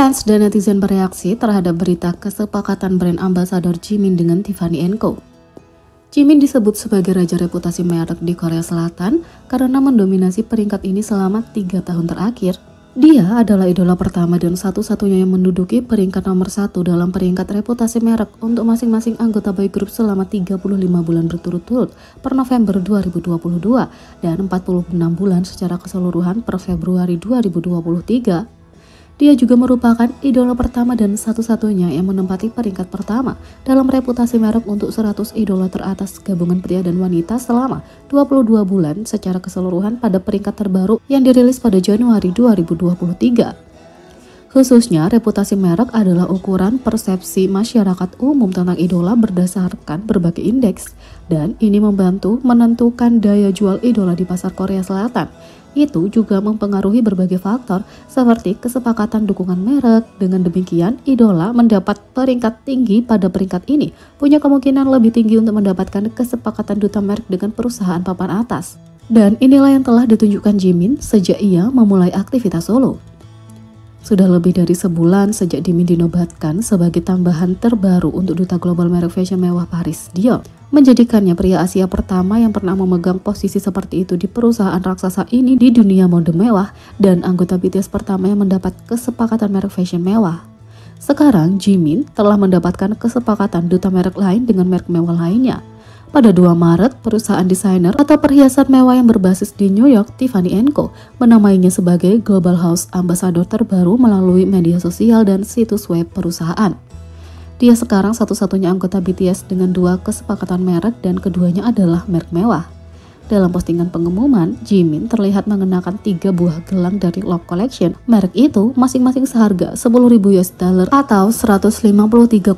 Fans dan netizen bereaksi terhadap berita kesepakatan brand ambassador Jimin dengan Tiffany & Co. Jimin disebut sebagai raja reputasi merek di Korea Selatan karena mendominasi peringkat ini selama 3 tahun terakhir. Dia adalah idola pertama dan satu-satunya yang menduduki peringkat nomor 1 dalam peringkat reputasi merek untuk masing-masing anggota boy group selama 35 bulan berturut-turut per November 2022 dan 46 bulan secara keseluruhan per Februari 2023. Dia juga merupakan idola pertama dan satu-satunya yang menempati peringkat pertama dalam reputasi merek untuk 100 idola teratas gabungan pria dan wanita selama 22 bulan secara keseluruhan pada peringkat terbaru yang dirilis pada Januari 2023. Khususnya, reputasi merek adalah ukuran persepsi masyarakat umum tentang idola berdasarkan berbagai indeks, dan ini membantu menentukan daya jual idola di pasar Korea Selatan. Itu juga mempengaruhi berbagai faktor seperti kesepakatan dukungan merek. Dengan demikian, idola mendapat peringkat tinggi pada peringkat ini punya kemungkinan lebih tinggi untuk mendapatkan kesepakatan duta merek dengan perusahaan papan atas. Dan inilah yang telah ditunjukkan Jimin sejak ia memulai aktivitas solo. Sudah lebih dari sebulan sejak Jimin dinobatkan sebagai tambahan terbaru untuk duta global merek fashion mewah Paris Dior, menjadikannya pria Asia pertama yang pernah memegang posisi seperti itu di perusahaan raksasa ini di dunia mode mewah dan anggota BTS pertama yang mendapat kesepakatan merek fashion mewah. Sekarang Jimin telah mendapatkan kesepakatan duta merek lain dengan merek mewah lainnya. Pada 2 Maret, perusahaan desainer atau perhiasan mewah yang berbasis di New York, Tiffany & Co. menamainya sebagai Global House Ambassador terbaru melalui media sosial dan situs web perusahaan. Dia sekarang satu-satunya anggota BTS dengan 2 kesepakatan merek dan keduanya adalah merek mewah. Dalam postingan pengumuman, Jimin terlihat mengenakan 3 buah gelang dari Love Collection. Merek itu masing-masing seharga $10.000 atau 153,39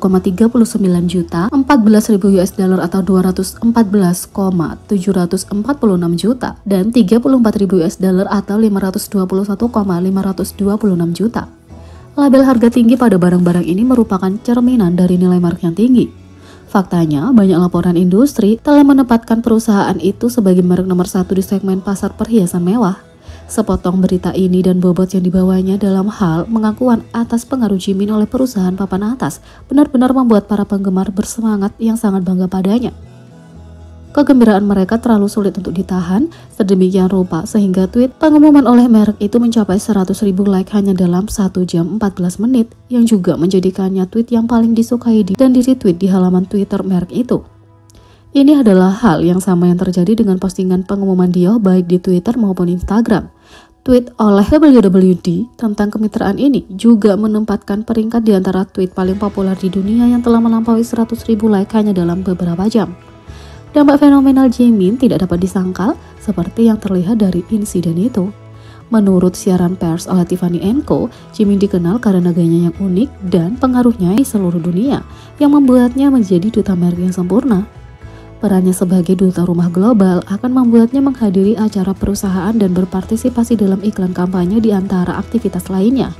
juta, 14.000 US dollar atau 214,746 juta, dan 34.000 US dollar atau 521,526 juta. Label harga tinggi pada barang-barang ini merupakan cerminan dari nilai mark yang tinggi. Faktanya, banyak laporan industri telah menempatkan perusahaan itu sebagai merek nomor 1 di segmen pasar perhiasan mewah. Sepotong berita ini dan bobot yang dibawanya dalam hal pengakuan atas pengaruh Jimin oleh perusahaan papan atas benar-benar membuat para penggemar bersemangat yang sangat bangga padanya. Kegembiraan mereka terlalu sulit untuk ditahan sedemikian rupa sehingga tweet pengumuman oleh merek itu mencapai 100.000 like hanya dalam 1 jam 14 menit yang juga menjadikannya tweet yang paling disukai dan di-retweet di halaman Twitter merek itu. Ini adalah hal yang sama yang terjadi dengan postingan pengumuman Dior baik di Twitter maupun Instagram. Tweet oleh WWD tentang kemitraan ini juga menempatkan peringkat di antara tweet paling populer di dunia yang telah melampaui 100.000 like hanya dalam beberapa jam. Dampak fenomenal Jimin tidak dapat disangkal seperti yang terlihat dari insiden itu. Menurut siaran pers oleh Tiffany & Co, Jimin dikenal karena gayanya yang unik dan pengaruhnya di seluruh dunia yang membuatnya menjadi duta merek yang sempurna. Perannya sebagai duta rumah global akan membuatnya menghadiri acara perusahaan dan berpartisipasi dalam iklan kampanye di antara aktivitas lainnya.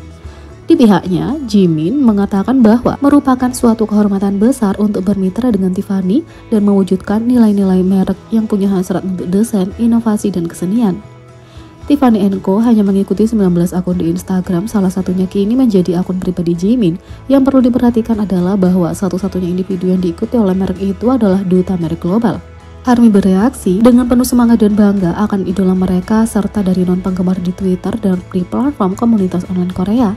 Di pihaknya, Jimin mengatakan bahwa merupakan suatu kehormatan besar untuk bermitra dengan Tiffany dan mewujudkan nilai-nilai merek yang punya hasrat untuk desain, inovasi, dan kesenian. Tiffany & Co hanya mengikuti 19 akun di Instagram, salah satunya kini menjadi akun pribadi Jimin. Yang perlu diperhatikan adalah bahwa satu-satunya individu yang diikuti oleh merek itu adalah duta merek global. ARMY bereaksi dengan penuh semangat dan bangga akan idola mereka serta dari non-penggemar di Twitter dan di platform komunitas online Korea.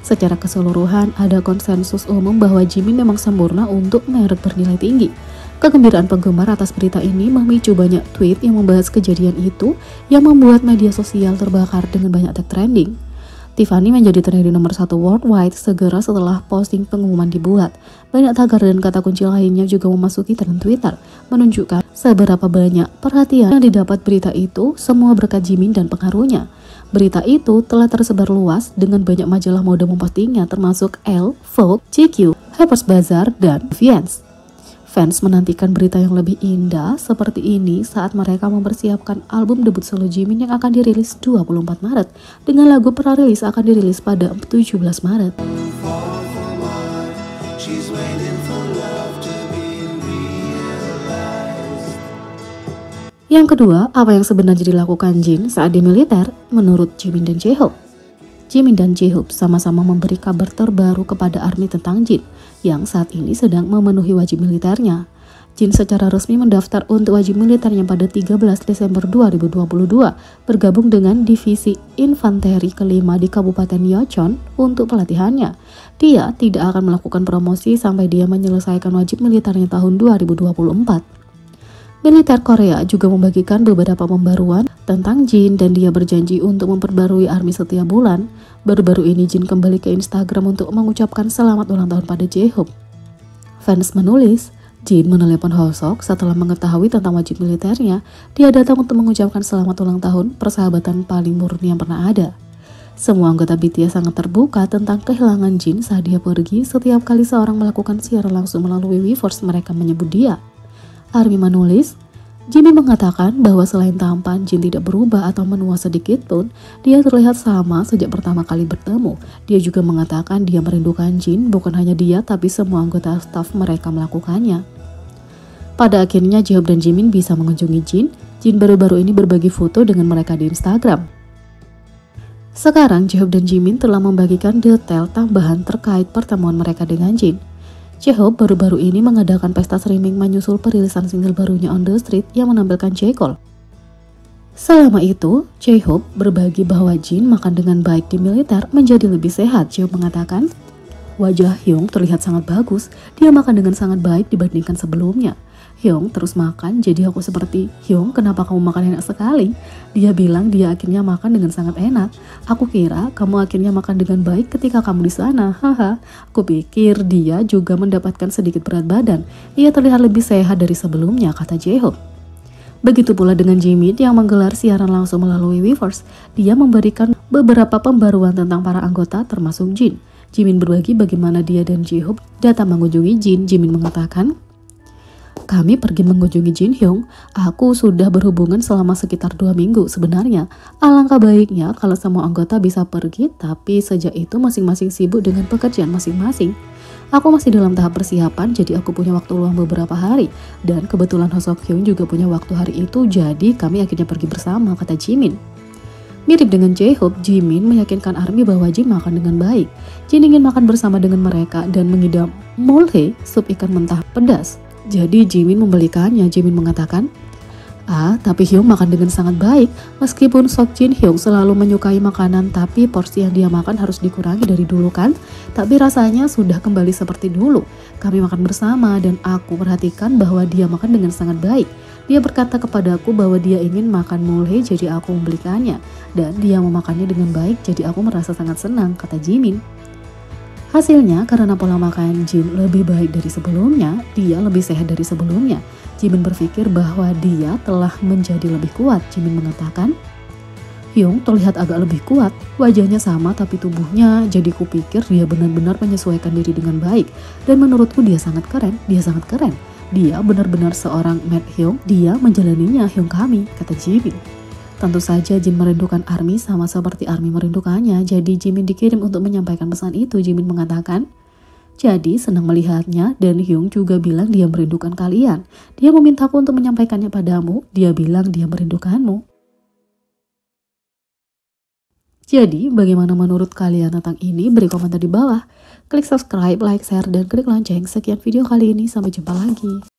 Secara keseluruhan, ada konsensus umum bahwa Jimin memang sempurna untuk merek bernilai tinggi. Kegembiraan penggemar atas berita ini memicu banyak tweet yang membahas kejadian itu yang membuat media sosial terbakar dengan banyak tag trending. Tiffany menjadi trending nomor 1 worldwide segera setelah posting pengumuman dibuat. Banyak tagar dan kata kunci lainnya juga memasuki tren Twitter, menunjukkan seberapa banyak perhatian yang didapat berita itu, semua berkat Jimin dan pengaruhnya. Berita itu telah tersebar luas dengan banyak majalah mode mempostingnya termasuk Elle, Vogue, GQ, Harper's Bazaar, dan Viance. Fans menantikan berita yang lebih indah seperti ini saat mereka mempersiapkan album debut solo Jimin yang akan dirilis 24 Maret dengan lagu pra-rilis akan dirilis pada 17 Maret. Yang kedua, apa yang sebenarnya dilakukan Jin saat di militer menurut Jimin dan Jaehoe? Jimin dan Jaehoop sama-sama memberi kabar terbaru kepada ARMY tentang Jin, yang saat ini sedang memenuhi wajib militernya. Jin secara resmi mendaftar untuk wajib militernya pada 13 Desember 2022, bergabung dengan Divisi Infanteri kelima di Kabupaten Yeocheon untuk pelatihannya. Dia tidak akan melakukan promosi sampai dia menyelesaikan wajib militernya tahun 2024. Militer Korea juga membagikan beberapa pembaruan tentang Jin dan dia berjanji untuk memperbarui ARMY setiap bulan. Baru-baru ini Jin kembali ke Instagram untuk mengucapkan selamat ulang tahun pada Jaehoop. Fans menulis, Jin menelepon Hosok setelah mengetahui tentang wajib militernya. Dia datang untuk mengucapkan selamat ulang tahun, persahabatan paling murni yang pernah ada. Semua anggota BTS sangat terbuka tentang kehilangan Jin saat dia pergi. Setiap kali seorang melakukan siaran langsung melalui Weverse, mereka menyebut dia. ARMY menulis, Jimin mengatakan bahwa selain tampan, Jin tidak berubah atau menua sedikit pun. Dia terlihat sama sejak pertama kali bertemu. Dia juga mengatakan dia merindukan Jin, bukan hanya dia tapi semua anggota staf mereka melakukannya. Pada akhirnya Jaehoop dan Jimin bisa mengunjungi Jin. Jin baru-baru ini berbagi foto dengan mereka di Instagram. Sekarang Jaehoop dan Jimin telah membagikan detail tambahan terkait pertemuan mereka dengan Jin. Jaehoop baru-baru ini mengadakan pesta streaming menyusul perilisan single barunya On The Street yang menampilkan J. Cole. Selama itu, Jaehoop berbagi bahwa Jin makan dengan baik di militer menjadi lebih sehat. Jaehoop mengatakan, wajah Hyung terlihat sangat bagus, dia makan dengan sangat baik dibandingkan sebelumnya. Hyung terus makan, jadi aku seperti, Hyung kenapa kamu makan enak sekali? Dia bilang dia akhirnya makan dengan sangat enak. Aku kira kamu akhirnya makan dengan baik ketika kamu di sana, haha. Aku pikir dia juga mendapatkan sedikit berat badan. Ia terlihat lebih sehat dari sebelumnya, kata Jaehoop. Begitu pula dengan Jimin yang menggelar siaran langsung melalui Weverse. Dia memberikan beberapa pembaruan tentang para anggota termasuk Jin. Jimin berbagi bagaimana dia dan Jaehoop datang mengunjungi Jin. Jimin mengatakan, kami pergi mengunjungi Jin Hyung. Aku sudah berhubungan selama sekitar 2 minggu sebenarnya. Alangkah baiknya kalau semua anggota bisa pergi, tapi sejak itu masing-masing sibuk dengan pekerjaan masing-masing. Aku masih dalam tahap persiapan, jadi aku punya waktu luang beberapa hari. Dan kebetulan Ho Sok Hyun juga punya waktu hari itu, jadi kami akhirnya pergi bersama, kata Jimin. Mirip dengan Jaehoop, Jimin meyakinkan ARMY bahwa Jin makan dengan baik. Jin ingin makan bersama dengan mereka dan mengidam molhe, sup ikan mentah pedas. Jadi Jimin membelikannya. Jimin mengatakan, tapi Hyung makan dengan sangat baik. Meskipun Sok Jin Hyung selalu menyukai makanan, tapi porsi yang dia makan harus dikurangi dari dulu kan? Tapi rasanya sudah kembali seperti dulu. Kami makan bersama dan aku perhatikan bahwa dia makan dengan sangat baik. Dia berkata kepadaku bahwa dia ingin makan molhe, jadi aku membelikannya. Dan dia memakannya dengan baik, jadi aku merasa sangat senang, kata Jimin. Hasilnya, karena pola makan Jin lebih baik dari sebelumnya, dia lebih sehat dari sebelumnya. Jimin berpikir bahwa dia telah menjadi lebih kuat. Jimin mengatakan, Hyung terlihat agak lebih kuat, wajahnya sama tapi tubuhnya, jadi kupikir dia benar-benar menyesuaikan diri dengan baik. Dan menurutku dia sangat keren, Dia benar-benar seorang Mad Hyung, dia menjalaninya Hyung kami, kata Jimin. Tentu saja Jin merindukan ARMY sama seperti ARMY merindukannya, jadi Jimin dikirim untuk menyampaikan pesan itu. Jimin mengatakan, jadi senang melihatnya dan Hyung juga bilang dia merindukan kalian. Dia memintaku untuk menyampaikannya padamu, dia bilang dia merindukanmu. Jadi bagaimana menurut kalian tentang ini? Beri komentar di bawah. Klik subscribe, like, share, dan klik lonceng. Sekian video kali ini, sampai jumpa lagi.